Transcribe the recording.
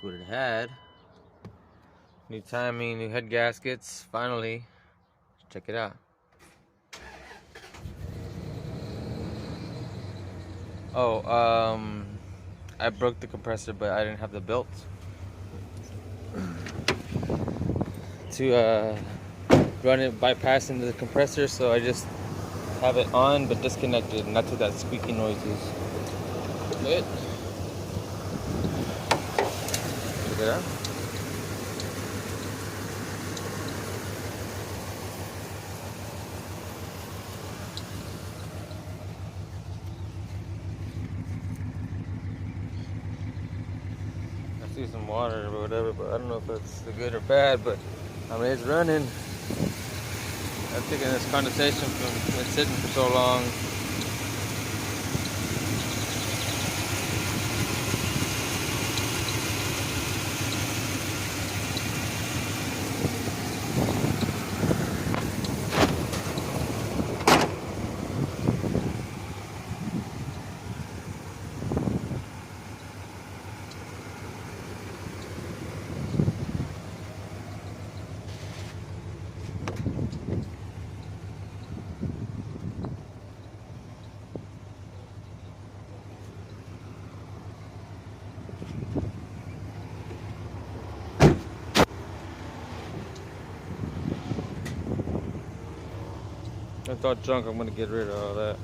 That's what it had. New timing, new head gaskets. Finally, check it out. Oh, I broke the compressor, but I didn't have the belt to run it bypassing the compressor, so I just have it on but disconnected, and that's what that squeaky noise is. But check it out. I see some water or whatever, but I don't know if that's good or bad, but I mean, it's running. I'm thinking this condensation from it sitting for so long. I thought junk, I'm gonna get rid of all that.